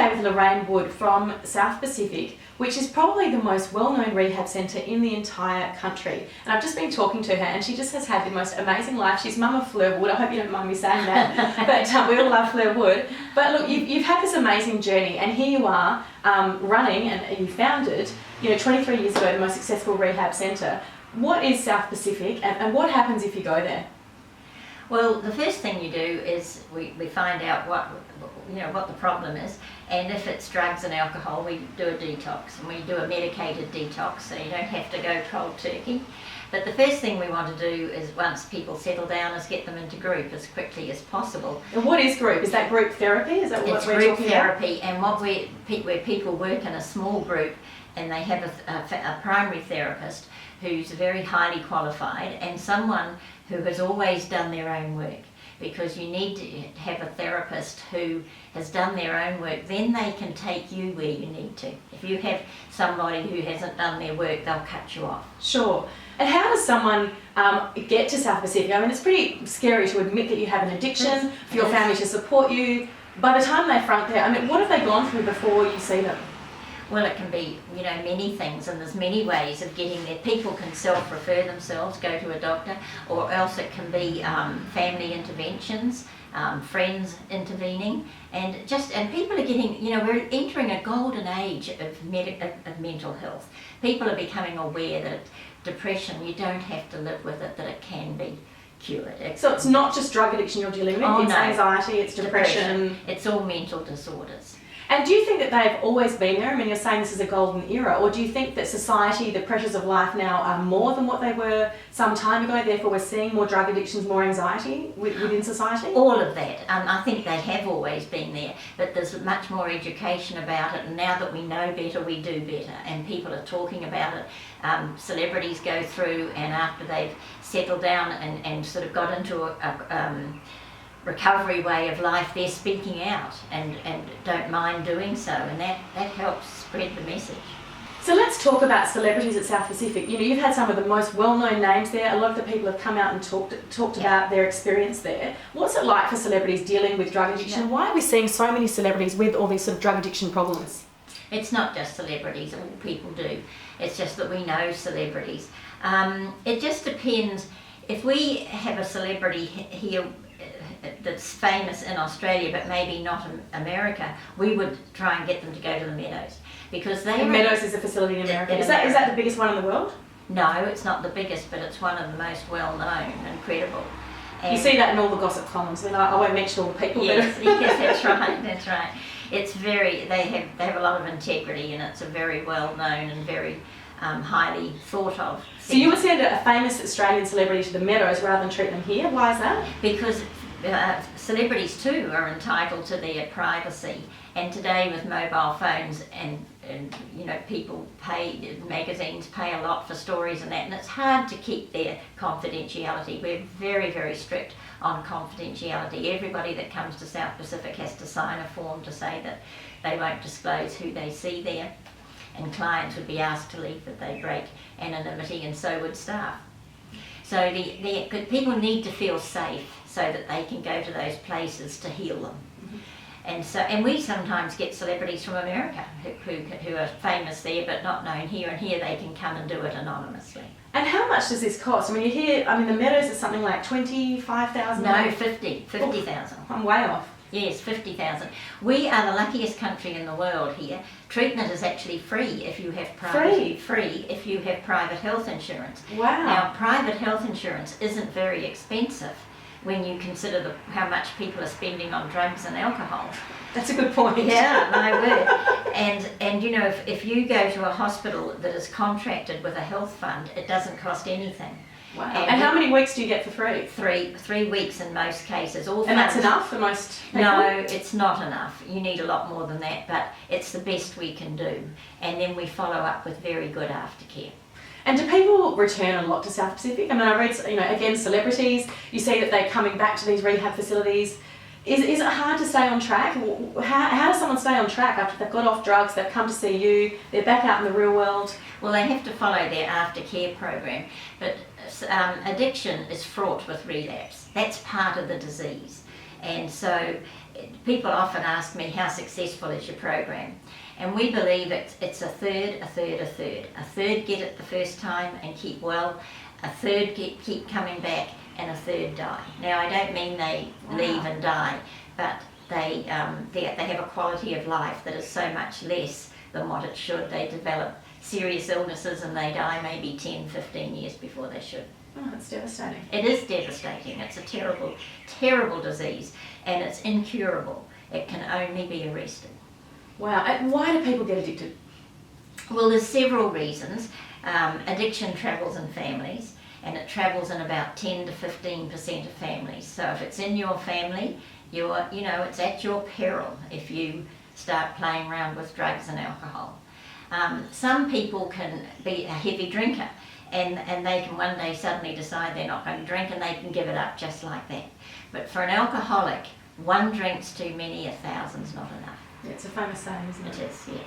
today with Lorraine Wood from South Pacific, which is probably the most well-known rehab centre in the entire country. And I've just been talking to her and she just has had the most amazing life. She's mum of Fleur Wood. I hope you don't mind me saying that, but we all love Fleur Wood. But look, you've had this amazing journey and here you are running, and you founded, 23 years ago, the most successful rehab centre. What is South Pacific and what happens if you go there? Well, the first thing you do is we find out what the problem is, and if it's drugs and alcohol, we do a detox, and we do a medicated detox, so you don't have to go cold turkey. But the first thing we want to do is, once people settle down, is get them into group as quickly as possible. And what is group? Is that group therapy? Is that what it's we're group talking therapy, about? and where people work in a small group, and they have a primary therapist who's very highly qualified and someone who has always done their own work, because you need to have a therapist who has done their own work. Then they can take you where you need to. If you have somebody who hasn't done their work, they'll cut you off. Sure. And how does someone get to South Pacific? I mean, it's pretty scary to admit that you have an addiction, for your family to support you. By the time they front there, I mean, what have they gone through before you see them? Well, it can be, many things, and there's many ways of getting there. People can self-refer themselves, go to a doctor, or else it can be family interventions, friends intervening, and people are getting, we're entering a golden age of mental health. People are becoming aware that depression, you don't have to live with it, that it can be cured. So it's not just drug addiction you're dealing with, it's anxiety, it's depression. It's all mental disorders. And do you think that they've always been there? I mean, you're saying this is a golden era, or do you think that society, the pressures of life now are more than what they were some time ago, therefore we're seeing more drug addictions, more anxiety within society? All of that. I think they have always been there, but there's much more education about it, and now that we know better, we do better, and people are talking about it. Celebrities go through, and after they've settled down and sort of got into a recovery way of life, they're speaking out and don't mind doing so, and that helps spread the message. So let's talk about celebrities at South Pacific. You've had some of the most well-known names there. A lot of the people have come out and talked about their experience there. What's it like for celebrities dealing with drug addiction? Why are we seeing so many celebrities with all these sort of drug addiction problems? It's not just celebrities, all people do. It's just that we know celebrities. It just depends. If we have a celebrity here that's famous in Australia but maybe not in America, we would try and get them to go to the Meadows, because Meadows is a facility in America. Is that the biggest one in the world? No, it's not the biggest, but it's one of the most well known and credible. And you see that in all the gossip columns. I won't mention all the people. Yes, yes, that's right. It's they have a lot of integrity, and it's a very well known and very highly thought of. So you would send a famous Australian celebrity to the Meadows rather than treat them here? Why is that? Because celebrities too are entitled to their privacy, and today with mobile phones and people pay, magazines pay a lot for stories and that, and it's hard to keep their confidentiality. We're very, very strict on confidentiality. Everybody that comes to South Pacific has to sign a form to say that they won't disclose who they see there, and clients would be asked to leave if they break anonymity, and so would staff. So people need to feel safe so that they can go to those places to heal them. Mm-hmm. And we sometimes get celebrities from America who are famous there but not known here, and here they can come and do it anonymously. And how much does this cost? I mean, the Meadows is something like 25,000? No, 50,000. I'm way off. Yes, 50,000. We are the luckiest country in the world here. Treatment is actually free if you have free if you have private health insurance. Wow. Now, private health insurance isn't very expensive when you consider how much people are spending on drugs and alcohol. That's a good point. Yeah, my word. And if you go to a hospital that is contracted with a health fund, it doesn't cost anything. Wow. And how many weeks do you get for free? 3 weeks in most cases. And that's enough for most people? No, it's not enough. You need a lot more than that, but it's the best we can do. And then we follow up with very good aftercare. And do people return a lot to South Pacific? I mean, I read, again, celebrities, you see that they're coming back to these rehab facilities. Is it hard to stay on track? How does someone stay on track after they've got off drugs, they've come to see you, they're back out in the real world? Well, they have to follow their aftercare program, but addiction is fraught with relapse. That's part of the disease. And so people often ask me, how successful is your program? And we believe it's a third, a third, a third. A third get it the first time and keep well, a third keep coming back, and a third die. Now, I don't mean they leave and die, but they have a quality of life that is so much less than what it should. They develop serious illnesses and they die maybe 10, 15 years before they should. Oh, that's devastating. It is devastating. It's a terrible, terrible disease, and it's incurable. It can only be arrested. Wow. And why do people get addicted? Well, there's several reasons. Addiction travels in families, and it travels in about 10 to 15% of families. So if it's in your family, it's at your peril if you start playing around with drugs and alcohol. Some people can be a heavy drinker, and they can one day suddenly decide they're not going to drink, and they can give it up just like that. But for an alcoholic, one drink's too many, 1,000's not enough. Yeah, it's a famous saying, isn't it? It is, yeah.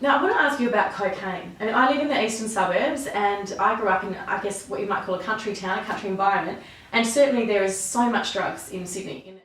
Now, I want to ask you about cocaine. I mean, I live in the eastern suburbs, and I grew up in, I guess, what you might call a country town, a country environment, and certainly there is so much drugs in Sydney.